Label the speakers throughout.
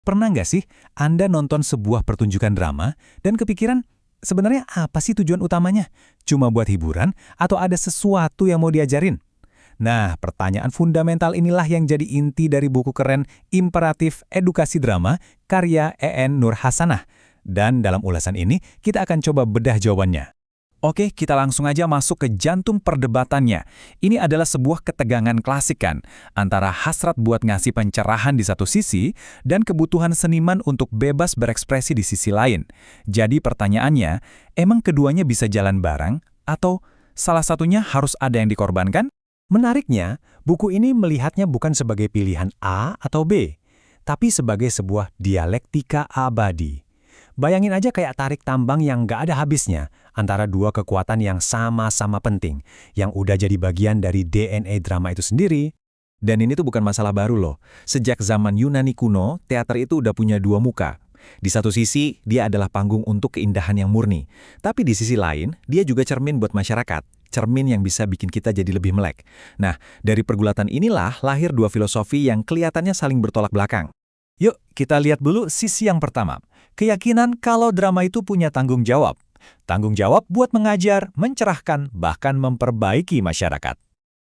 Speaker 1: Pernah nggak sih Anda nonton sebuah pertunjukan drama dan kepikiran, sebenarnya apa sih tujuan utamanya? Cuma buat hiburan atau ada sesuatu yang mau diajarin? Nah, pertanyaan fundamental inilah yang jadi inti dari buku keren Imperatif Edukasi Drama karya E.N. Nur Hasanah. Dan dalam ulasan ini, kita akan coba bedah jawabannya. Oke, kita langsung aja masuk ke jantung perdebatannya. Ini adalah sebuah ketegangan klasik kan, antara hasrat buat ngasih pencerahan di satu sisi dan kebutuhan seniman untuk bebas berekspresi di sisi lain. Jadi pertanyaannya, emang keduanya bisa jalan bareng atau salah satunya harus ada yang dikorbankan? Menariknya, buku ini melihatnya bukan sebagai pilihan A atau B, tapi sebagai sebuah dialektika abadi. Bayangin aja kayak tarik tambang yang nggak ada habisnya antara dua kekuatan yang sama-sama penting, yang udah jadi bagian dari DNA drama itu sendiri. Dan ini tuh bukan masalah baru loh. Sejak zaman Yunani kuno, teater itu udah punya dua muka. Di satu sisi, dia adalah panggung untuk keindahan yang murni. Tapi di sisi lain, dia juga cermin buat masyarakat. Cermin yang bisa bikin kita jadi lebih melek. Nah, dari pergulatan inilah lahir dua filosofi yang kelihatannya saling bertolak belakang. Yuk, kita lihat dulu sisi yang pertama. Keyakinan kalau drama itu punya tanggung jawab. Tanggung jawab buat mengajar, mencerahkan, bahkan memperbaiki masyarakat.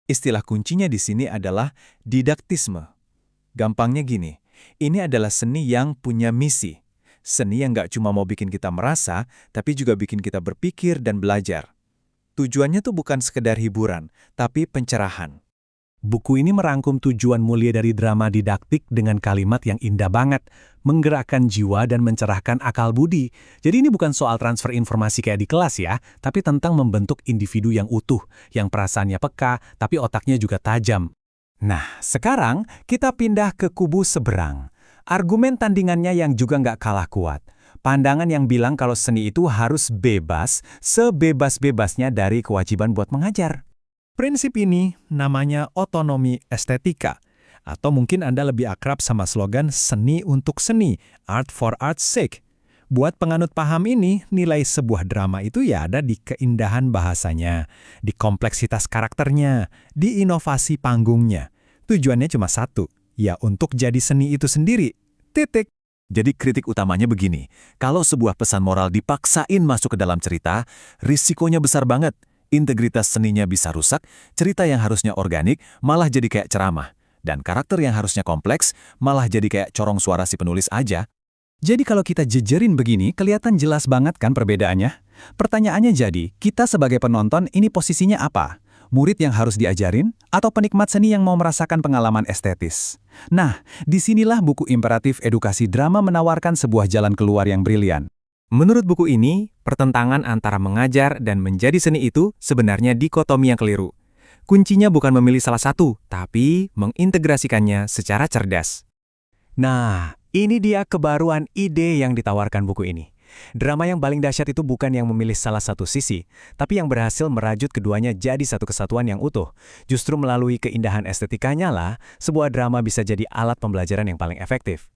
Speaker 1: Istilah kuncinya di sini adalah didaktisme. Gampangnya gini, ini adalah seni yang punya misi. Seni yang nggak cuma mau bikin kita merasa, tapi juga bikin kita berpikir dan belajar. Tujuannya tuh bukan sekedar hiburan, tapi pencerahan. Buku ini merangkum tujuan mulia dari drama didaktik dengan kalimat yang indah banget, menggerakkan jiwa dan mencerahkan akal budi. Jadi ini bukan soal transfer informasi kayak di kelas ya, tapi tentang membentuk individu yang utuh, yang perasaannya peka, tapi otaknya juga tajam. Nah, sekarang kita pindah ke kubu seberang. Argumen tandingannya yang juga nggak kalah kuat. Pandangan yang bilang kalau seni itu harus bebas, sebebas-bebasnya dari kewajiban buat mengajar. Prinsip ini namanya otonomi estetika. Atau mungkin Anda lebih akrab sama slogan seni untuk seni, art for art's sake. Buat penganut paham ini, nilai sebuah drama itu ya ada di keindahan bahasanya, di kompleksitas karakternya, di inovasi panggungnya. Tujuannya cuma satu, ya untuk jadi seni itu sendiri. Titik. Jadi kritik utamanya begini, kalau sebuah pesan moral dipaksain masuk ke dalam cerita, risikonya besar banget. Integritas seninya bisa rusak, cerita yang harusnya organik malah jadi kayak ceramah. Dan karakter yang harusnya kompleks malah jadi kayak corong suara si penulis aja. Jadi kalau kita jejerin begini, kelihatan jelas banget kan perbedaannya? Pertanyaannya jadi, kita sebagai penonton ini posisinya apa? Murid yang harus diajarin, atau penikmat seni yang mau merasakan pengalaman estetis? Nah, disinilah buku Imperatif Edukasi Drama menawarkan sebuah jalan keluar yang brilian. Menurut buku ini, pertentangan antara mengajar dan menjadi seni itu sebenarnya dikotomi yang keliru. Kuncinya bukan memilih salah satu, tapi mengintegrasikannya secara cerdas. Nah, ini dia kebaruan ide yang ditawarkan buku ini. Drama yang paling dahsyat itu bukan yang memilih salah satu sisi, tapi yang berhasil merajut keduanya jadi satu kesatuan yang utuh. Justru melalui keindahan estetikanya lah, sebuah drama bisa jadi alat pembelajaran yang paling efektif.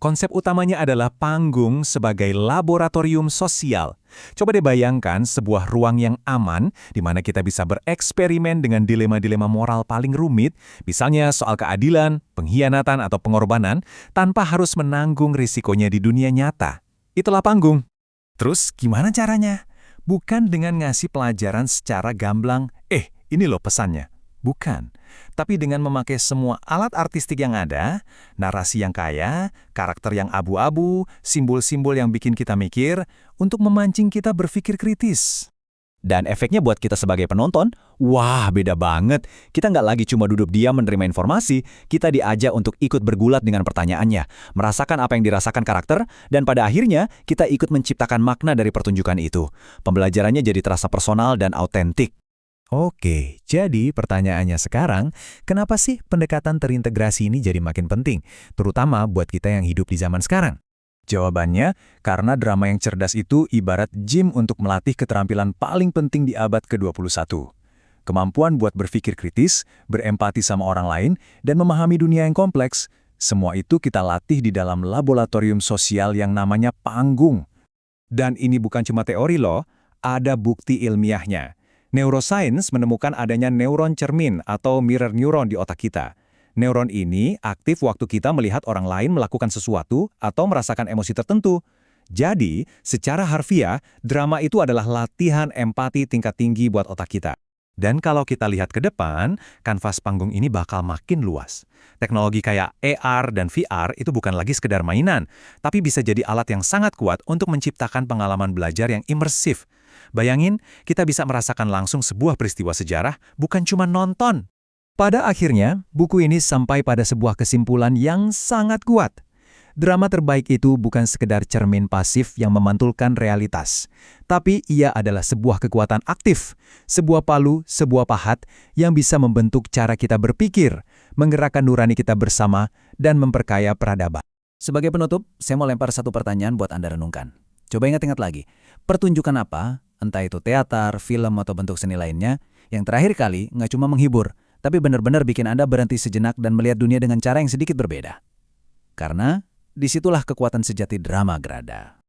Speaker 1: Konsep utamanya adalah panggung sebagai laboratorium sosial. Coba deh bayangkan sebuah ruang yang aman di mana kita bisa bereksperimen dengan dilema-dilema moral paling rumit, misalnya soal keadilan, pengkhianatan, atau pengorbanan, tanpa harus menanggung risikonya di dunia nyata. Itulah panggung. Terus gimana caranya? Bukan dengan ngasih pelajaran secara gamblang, ini loh pesannya. Bukan, tapi dengan memakai semua alat artistik yang ada, narasi yang kaya, karakter yang abu-abu, simbol-simbol yang bikin kita mikir, untuk memancing kita berpikir kritis. Dan efeknya buat kita sebagai penonton, wah beda banget. Kita nggak lagi cuma duduk diam menerima informasi, kita diajak untuk ikut bergulat dengan pertanyaannya, merasakan apa yang dirasakan karakter, dan pada akhirnya kita ikut menciptakan makna dari pertunjukan itu. Pembelajarannya jadi terasa personal dan autentik. Oke, jadi pertanyaannya sekarang, kenapa sih pendekatan terintegrasi ini jadi makin penting, terutama buat kita yang hidup di zaman sekarang? Jawabannya, karena drama yang cerdas itu ibarat gym untuk melatih keterampilan paling penting di abad ke-21. Kemampuan buat berpikir kritis, berempati sama orang lain, dan memahami dunia yang kompleks, semua itu kita latih di dalam laboratorium sosial yang namanya panggung. Dan ini bukan cuma teori loh, ada bukti ilmiahnya. Neuroscience menemukan adanya neuron cermin atau mirror neuron di otak kita. Neuron ini aktif waktu kita melihat orang lain melakukan sesuatu atau merasakan emosi tertentu. Jadi, secara harfiah, drama itu adalah latihan empati tingkat tinggi buat otak kita. Dan kalau kita lihat ke depan, kanvas panggung ini bakal makin luas. Teknologi kayak AR dan VR itu bukan lagi sekedar mainan, tapi bisa jadi alat yang sangat kuat untuk menciptakan pengalaman belajar yang imersif. Bayangin, kita bisa merasakan langsung sebuah peristiwa sejarah, bukan cuma nonton. Pada akhirnya, buku ini sampai pada sebuah kesimpulan yang sangat kuat. Drama terbaik itu bukan sekedar cermin pasif yang memantulkan realitas, tapi ia adalah sebuah kekuatan aktif, sebuah palu, sebuah pahat yang bisa membentuk cara kita berpikir, menggerakkan nurani kita bersama, dan memperkaya peradaban. Sebagai penutup, saya mau lempar satu pertanyaan buat Anda renungkan. Coba ingat-ingat lagi, pertunjukan apa, entah itu teater, film, atau bentuk seni lainnya, yang terakhir kali nggak cuma menghibur, tapi benar-benar bikin Anda berhenti sejenak dan melihat dunia dengan cara yang sedikit berbeda. Karena disitulah kekuatan sejati drama Grada.